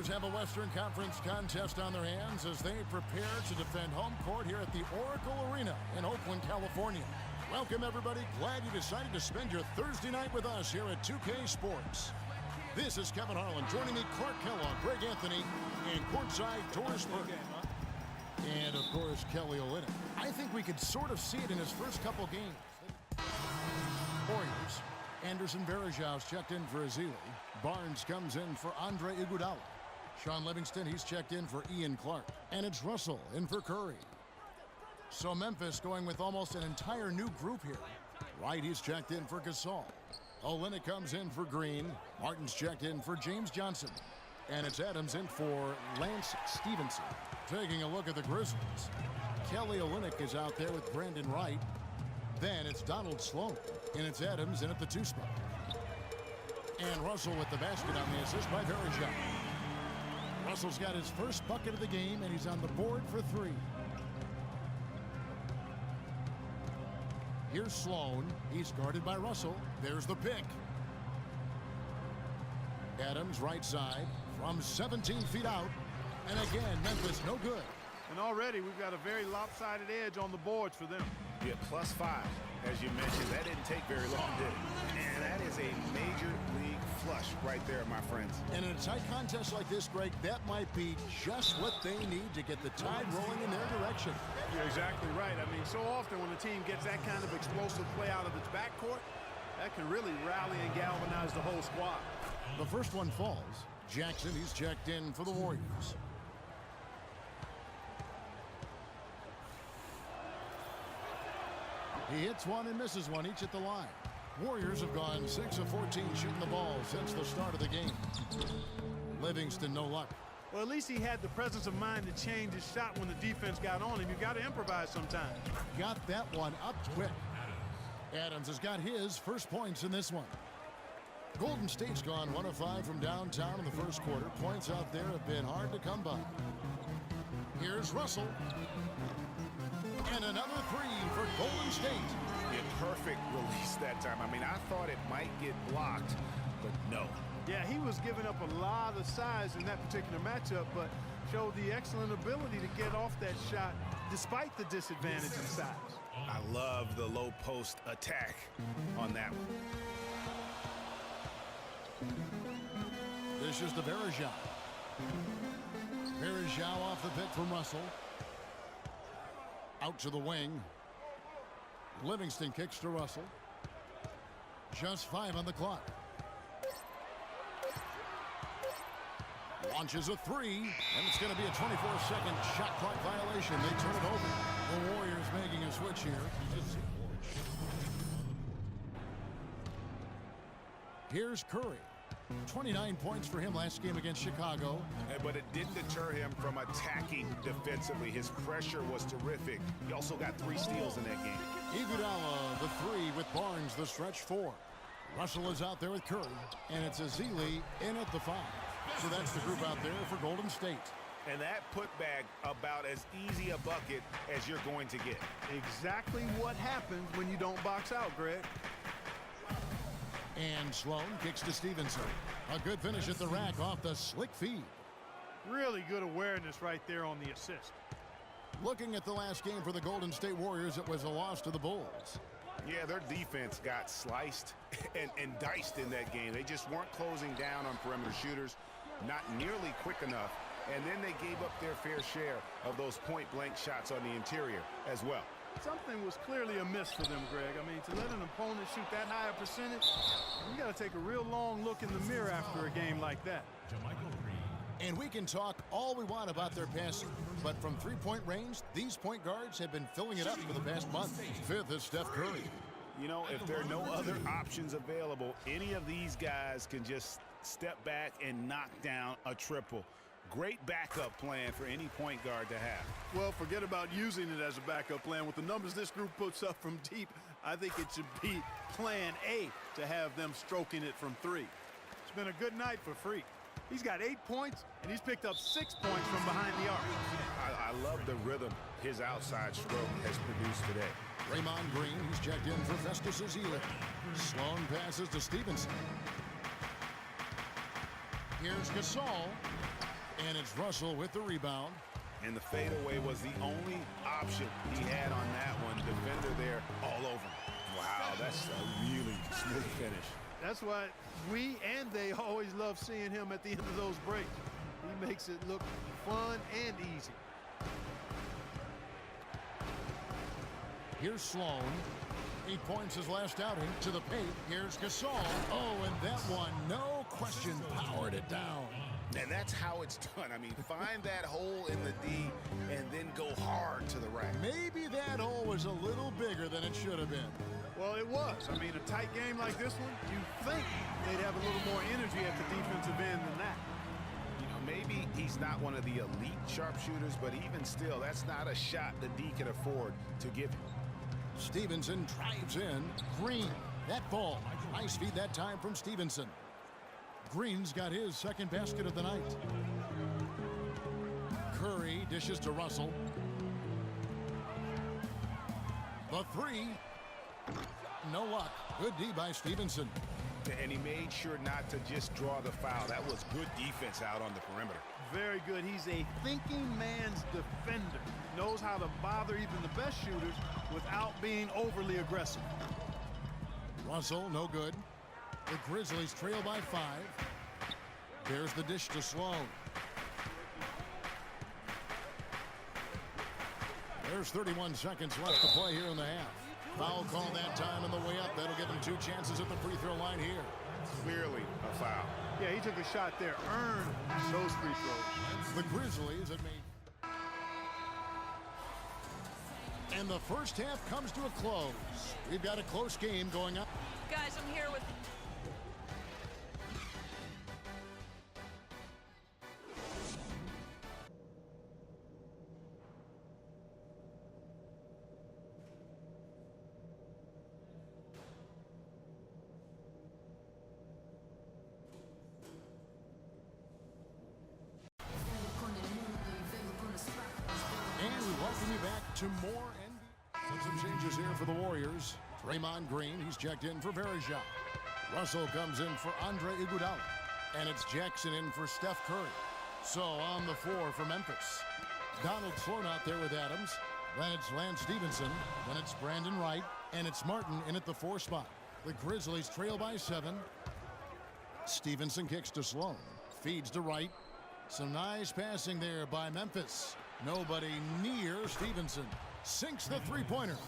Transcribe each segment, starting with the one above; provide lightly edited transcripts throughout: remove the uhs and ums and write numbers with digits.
Have a Western Conference contest on their hands as they prepare to defend home court here at the Oracle Arena in Oakland, California. Welcome, everybody. Glad you decided to spend your Thursday night with us here at 2K Sports. This is Kevin Harlan. Joining me, Clark Kellogg, Greg Anthony, and courtside Doris Burke. And, of course, Kelly Olynyk. I think we could sort of see it in his first couple games. Warriors. Anderson Varejau's checked in for Azili. Barnes comes in for Andre Iguodala. Sean Livingston, he's checked in for Ian Clark. And it's Russell in for Curry. So Memphis going with almost an entire new group here. Wright, he's checked in for Gasol. Olynyk comes in for Green. Martin's checked in for James Johnson. And it's Adams in for Lance Stevenson. Taking a look at the Grizzlies. Kelly Olynyk is out there with Brandon Wright. Then it's Donald Sloan. And it's Adams in at the 2 spot. And Russell with the basket on the assist by Varejau. Russell's got his first bucket of the game, and he's on the board for 3. Here's Sloan. He's guarded by Russell. There's the pick. Adams right side from 17 feet out. And again, Memphis no good. And already we've got a very lopsided edge on the boards for them. Yeah, +5. As you mentioned, that didn't take very long, did it? And that is a major league flush right there, my friends. And in a tight contest like this, Greg, that might be just what they need to get the tide rolling in their direction. You're exactly right. I mean, so often when a team gets that kind of explosive play out of its backcourt, that can really rally and galvanize the whole squad. The first one falls. Jackson, he's checked in for the Warriors. He hits one and misses one, each at the line. Warriors have gone 6 of 14 shooting the ball since the start of the game. Livingston, no luck. Well, at least he had the presence of mind to change his shot when the defense got on him. You've got to improvise sometimes. Got that one up quick. Adams has got his first points in this one. Golden State's gone 1 of 5 from downtown in the first quarter. Points out there have been hard to come by. Here's Russell. And another 3 for Golden State. Yeah, perfect release that time. I mean, I thought it might get blocked, but no. Yeah, he was giving up a lot of size in that particular matchup, but showed the excellent ability to get off that shot despite the disadvantage in size. I love the low post attack on that one. This is the Varejau. Varejau off the pick from Russell. Out to the wing. Livingston kicks to Russell. Just 5 on the clock. Launches a 3, and it's going to be a 24-second shot clock violation. They turn it over. The Warriors making a switch here. Here's Curry. 29 points for him last game against Chicago. But it didn't deter him from attacking defensively. His pressure was terrific. He also got 3 steals in that game. Iguodala, the 3 with Barnes, the stretch 4. Russell is out there with Curry, and it's Azili in at the 5. So that's the group out there for Golden State. And that putback about as easy a bucket as you're going to get. Exactly what happens when you don't box out, Greg. And Sloan kicks to Stevenson. A good finish at the rack off the slick feed. Really good awareness right there on the assist. Looking at the last game for the Golden State Warriors, it was a loss to the Bulls. Yeah, their defense got sliced and diced in that game. They just weren't closing down on perimeter shooters, not nearly quick enough, and then they gave up their fair share of those point-blank shots on the interior as well. Something was clearly amiss for them, Greg. I mean, to let an opponent shoot that high a percentage, you got to take a real long look in the mirror after a game like that. And we can talk all we want about their passing, but from three-point range, these point guards have been filling it up for the past month. 5th is Steph Curry. You know, if there are no other options available, any of these guys can just step back and knock down a triple. Great backup plan for any point guard to have. Well, forget about using it as a backup plan. With the numbers this group puts up from deep, I think it should be plan A to have them stroking it from 3. It's been a good night for Freak. He's got 8 points, and he's picked up 6 points from behind the arc. I love the rhythm his outside stroke has produced today. Draymond Green, he's checked in for Festus Ezeli. Sloan passes to Stevenson. Here's Gasol. And it's Russell with the rebound. And the fadeaway was the only option he had on that one. Defender there all over him. Wow, that's a really smooth finish. That's why we and they always love seeing him at the end of those breaks. He makes it look fun and easy. Here's Sloan. 8 points his last outing. To the paint. Here's Gasol. Oh, and that one, no question, powered it down. And that's how it's done. I mean, find that hole in the D and then go hard to the rack. Maybe that hole was a little bigger than it should have been. Well, it was. I mean, a tight game like this one, you think they'd have a little more energy at the defensive end than that. You know, maybe he's not one of the elite sharpshooters, but even still, that's not a shot the D can afford to give him. Stevenson drives in. Green, that ball. Nice feed that time from Stevenson. Green's got his second basket of the night. Curry dishes to Russell. The three. No luck. Good D by Stevenson. And he made sure not to just draw the foul. That was good defense out on the perimeter. Very good. He's a thinking man's defender. Knows how to bother even the best shooters without being overly aggressive. Russell, no good. The Grizzlies trail by 5. There's the dish to Sloan. There's 31 seconds left to play here in the half. Foul call that time on the way up. That'll give him 2 chances at the free throw line here. Clearly a foul. Yeah, he took a shot there. Earned those free throws. The Grizzlies have made... And the first half comes to a close. We've got a close game going up. Guys, I'm here with... And we welcome you back to more NBA. Some changes here for the Warriors. Draymond Green, he's checked in for Verejao. Russell comes in for Andre Iguodala. And it's Jackson in for Steph Curry. So on the floor for Memphis. Donald Sloan out there with Adams. Then it's Lance Stevenson. Then it's Brandon Wright. And it's Martin in at the 4 spot. The Grizzlies trail by 7. Stevenson kicks to Sloan. Feeds to Wright. Some nice passing there by Memphis. Nobody near Stevenson. Sinks the three-pointer.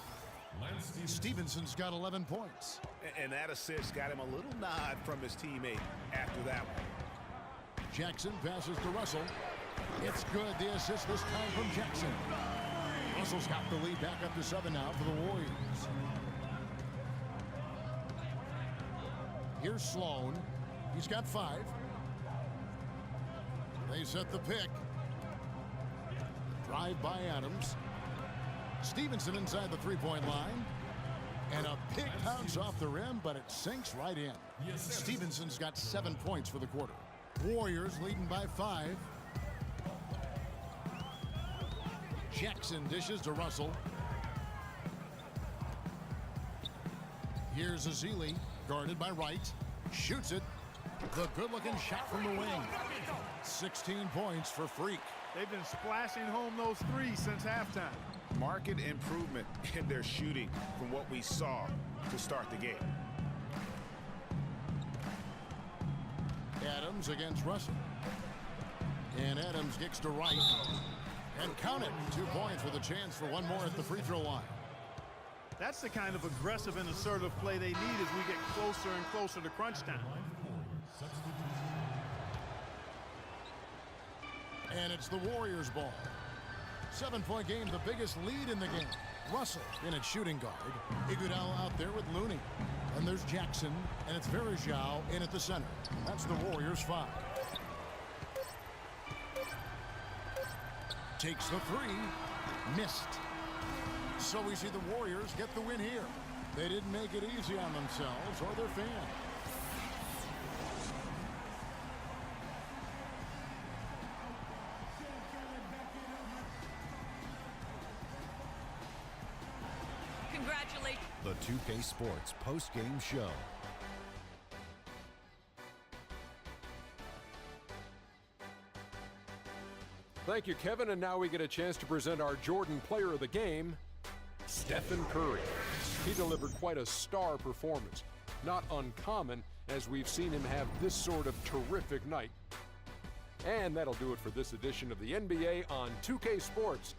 Stevenson's got 11 points. And that assist got him a little nod from his teammate after that one. Jackson passes to Russell. It's good. The assist this time from Jackson. Russell's got the lead back up to 7 now for the Warriors. Here's Sloan. He's got 5. They set the pick. Drive by Adams. Stevenson inside the three-point line. And a pick pounce off the rim, but it sinks right in. Stevenson's got 7 points for the quarter. Warriors leading by 5. Jackson dishes to Russell. Here's Azili, guarded by Wright. Shoots it. The good-looking shot from the wing. 16 points for Freak. They've been splashing home those threes since halftime. Marked improvement in their shooting from what we saw to start the game. Adams against Russell. And Adams kicks to Wright. And count it. 2 points with a chance for one more at the free throw line. That's the kind of aggressive and assertive play they need as we get closer and closer to crunch time. And it's the Warriors' ball. 7-point game, the biggest lead in the game. Russell in at shooting guard. Iguodala out there with Looney. And there's Jackson, and it's Verejao in at the center. That's the Warriors' 5. Takes the 3. Missed. So we see the Warriors get the win here. They didn't make it easy on themselves or their fans. Congratulations. The 2K Sports post-game show. Thank you, Kevin. And now we get a chance to present our Jordan Player of the Game, Stephen Curry. He delivered quite a star performance. Not uncommon, as we've seen him have this sort of terrific night. And that'll do it for this edition of the NBA on 2K Sports.